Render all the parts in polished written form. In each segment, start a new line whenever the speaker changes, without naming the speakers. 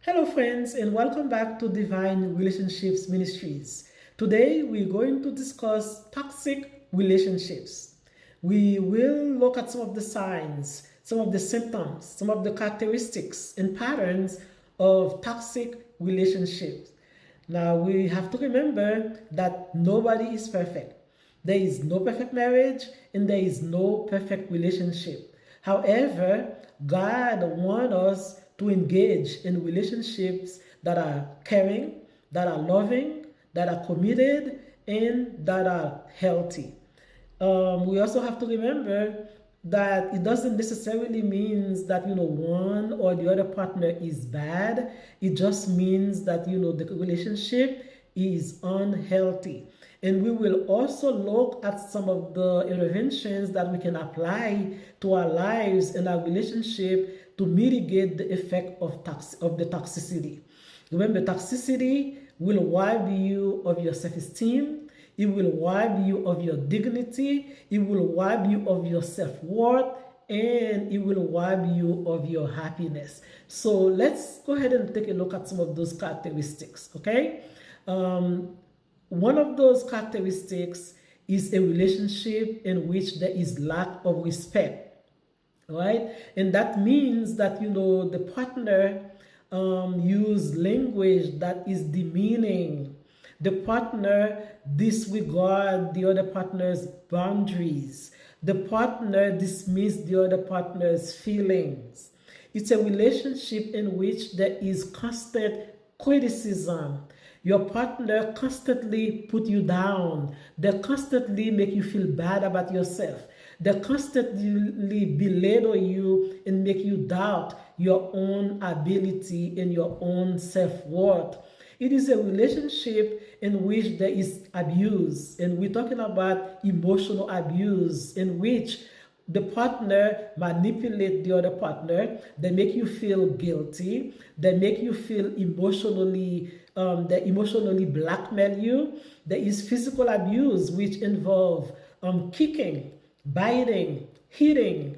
Hello, friends, and welcome back to Divine Relationships Ministries. Today, we're going to discuss toxic relationships. We will look at some of the signs, some of the symptoms, some of the characteristics and patterns of toxic relationships. Now, we have to remember that nobody is perfect. There is no perfect marriage and there is no perfect relationship. However, God wants us to engage in relationships that are caring, that are loving, that are committed, and that are healthy. We also have to remember that it doesn't necessarily mean that one or the other partner is bad. It just means that the relationship is unhealthy. And we will also look at some of the interventions that we can apply to our lives and our relationship to mitigate the effect of the toxicity. Remember, toxicity will rob you of your self-esteem. It will rob you of your dignity. It will rob you of your self-worth. And it will rob you of your happiness. So let's go ahead and take a look at some of those characteristics, okay? One of those characteristics is a relationship in which there is lack of respect, right? And that means that the partner use language that is demeaning. The partner disregard the other partner's boundaries. The partner dismiss the other partner's feelings. It's a relationship in which there is constant criticism. Your partner constantly put you down. They constantly make you feel bad about yourself. They constantly belittle you and make you doubt your own ability and your own self-worth. It is a relationship in which there is abuse, and we're talking about emotional abuse in which the partner manipulate the other partner. They make you feel guilty. They make you feel they emotionally blackmail you. There is physical abuse which involve kicking, biting, hitting,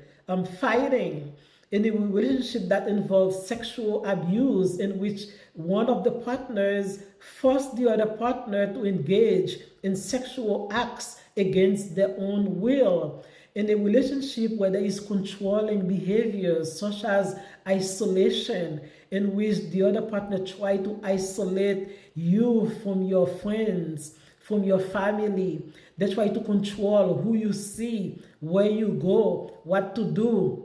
fighting. In a relationship that involves sexual abuse in which one of the partners force the other partner to engage in sexual acts against their own will. In a relationship where there is controlling behaviors such as isolation, in which the other partner try to isolate you from your friends, from your family. They try to control who you see, where you go, what to do.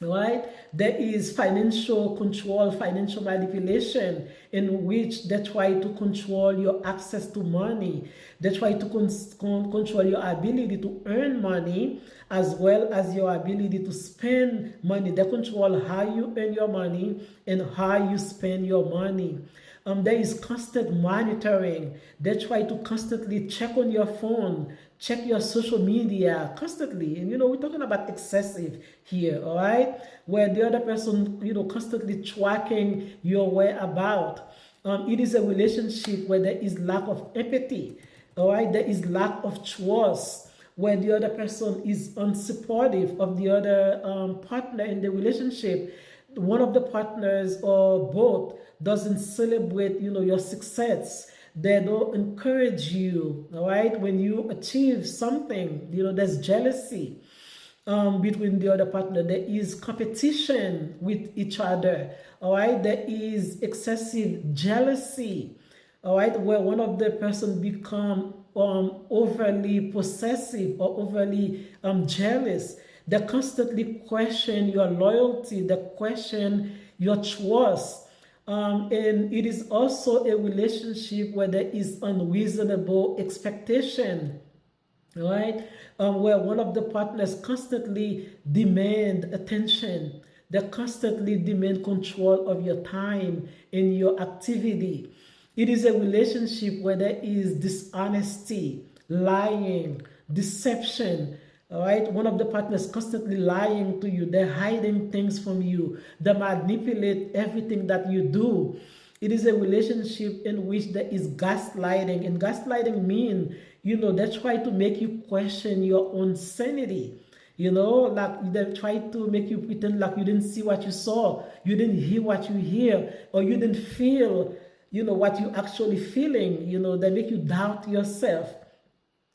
Right? There is financial control, financial manipulation, in which they try to control your access to money. They try to control your ability to earn money as well as your ability to spend money. They control how you earn your money and how you spend your money. There is constant monitoring. They try to constantly check on your phone, check your social media constantly. And we're talking about excessive here, all right? Where the other person, constantly tracking your whereabouts. It is a relationship where there is lack of empathy, all right? There is lack of trust, where the other person is unsupportive of the other partner in the relationship. One of the partners or both doesn't celebrate your success. They don't encourage you, all right? When you achieve something, there's jealousy between the other partner. There is competition with each other, all right? There is excessive jealousy, all right, where one of the person become overly possessive or overly jealous. They constantly question your loyalty. They question your trust. And it is also a relationship where there is unreasonable expectation, right? Where one of the partners constantly demand attention. They constantly demand control of your time and your activity. It is a relationship where there is dishonesty, lying, deception. All right, one of the partners constantly lying to you. They're hiding things from you. They manipulate everything that you do. It is a relationship in which there is gaslighting, and gaslighting means they try to make you question your own sanity. You know, like they try to make you pretend like you didn't see what you saw, you didn't hear what you hear, or you didn't feel, what you actually feeling. They make you doubt yourself.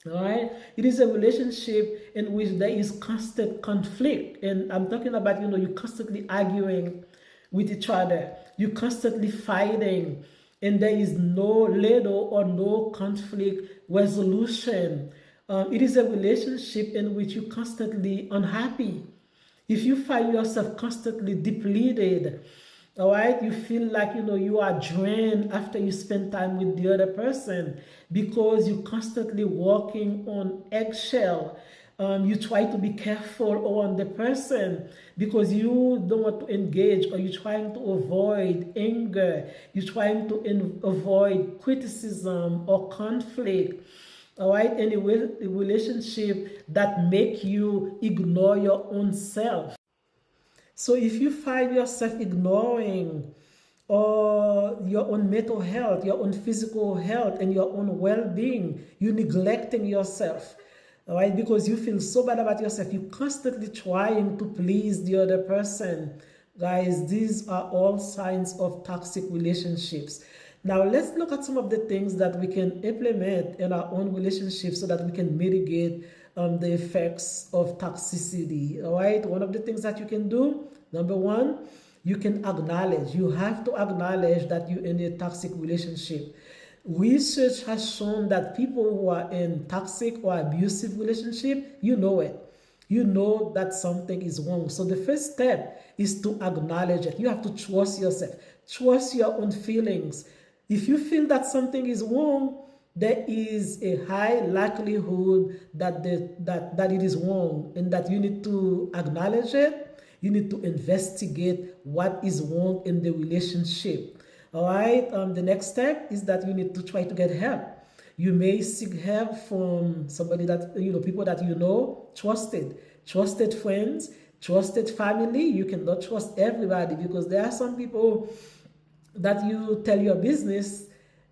All right. It is a relationship in which there is constant conflict. And I'm talking about, you constantly arguing with each other. You constantly fighting. And there is no little or no conflict resolution. It is a relationship in which you constantly unhappy. If you find yourself constantly depleted, all right, you feel like you are drained after you spend time with the other person because you're constantly walking on eggshell. You try to be careful on the person because you don't want to engage, or you're trying to avoid anger, you're trying to avoid criticism or conflict. All right, any relationship that make you ignore your own self. So if you find yourself ignoring or your own mental health, your own physical health, and your own well-being, you neglecting yourself, all right, because you feel so bad about yourself, you constantly trying to please the other person. Guys, these are all signs of toxic relationships. Now let's look at some of the things that we can implement in our own relationships so that we can mitigate the effects of toxicity. All right, one of the things that you can do, number one, you can acknowledge. You have to acknowledge that you're in a toxic relationship. Research has shown that people who are in toxic or abusive relationship, you know it. You know that something is wrong. So the first step is to acknowledge it. You have to trust yourself. Trust your own feelings. If you feel that something is wrong, there is a high likelihood that that it is wrong, and that you need to acknowledge it. You need to investigate what is wrong in the relationship. All right. The next step is that you need to try to get help. You may seek help from somebody that people that trusted friends, trusted family. You cannot trust everybody because there are some people that you tell your business,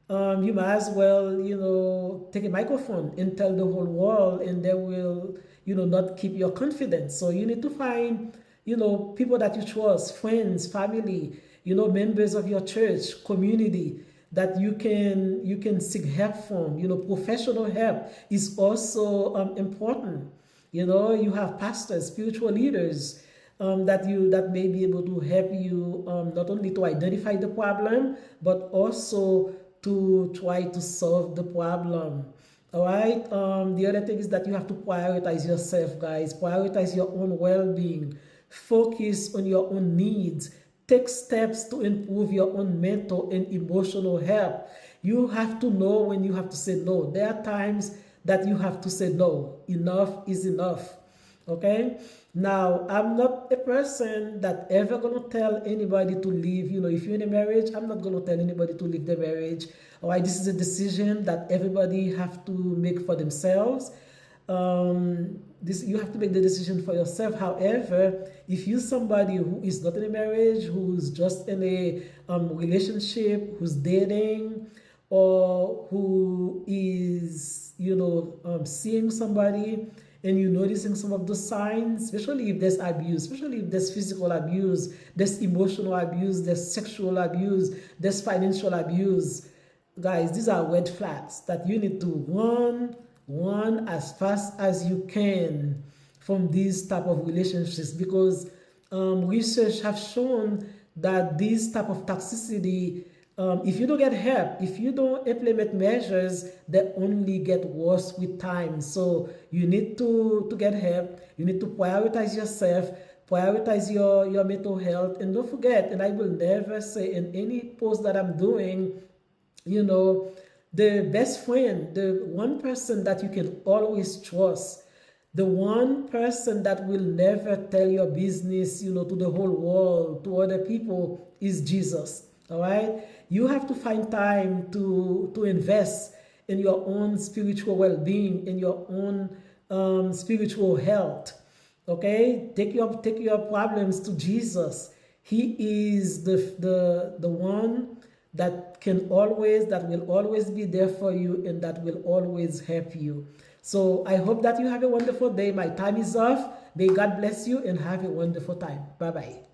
you might as well, take a microphone and tell the whole world, and they will, not keep your confidence. So you need to find, people that you trust, friends, family, members of your church, community, that you can seek help from. Professional help is also important. You have pastors, spiritual leaders, that may be able to help you, not only to identify the problem, but also to try to solve the problem. All right. The other thing is that you have to prioritize yourself, guys. Prioritize your own well-being. Focus on your own needs. Take steps to improve your own mental and emotional health. You have to know when you have to say no. There are times that you have to say no. Enough is enough. Okay. Now, I'm not a person that ever gonna tell anybody to leave. If you're in a marriage, I'm not gonna tell anybody to leave the marriage. All right, this is a decision that everybody have to make for themselves. You have to make the decision for yourself. However, if you're somebody who is not in a marriage, who's just in a relationship, who's dating, or who is seeing somebody, and you're noticing some of the signs, especially if there's abuse, especially if there's physical abuse, there's emotional abuse, there's sexual abuse, there's financial abuse, guys, these are red flags that you need to run as fast as you can from these type of relationships, because research have shown that this type of toxicity, if you don't get help, if you don't implement measures, they only get worse with time. So you need to get help. You need to prioritize yourself, prioritize your mental health, and don't forget, and I will never say in any post that I'm doing, the best friend, the one person that you can always trust, the one person that will never tell your business, to the whole world, to other people, is Jesus. All right. You have to find time to invest in your own spiritual well-being, in your own spiritual health. Okay. Take your problems to Jesus. He is the one that will always be there for you, and that will always help you. So I hope that you have a wonderful day. My time is off. May God bless you and have a wonderful time. Bye-bye.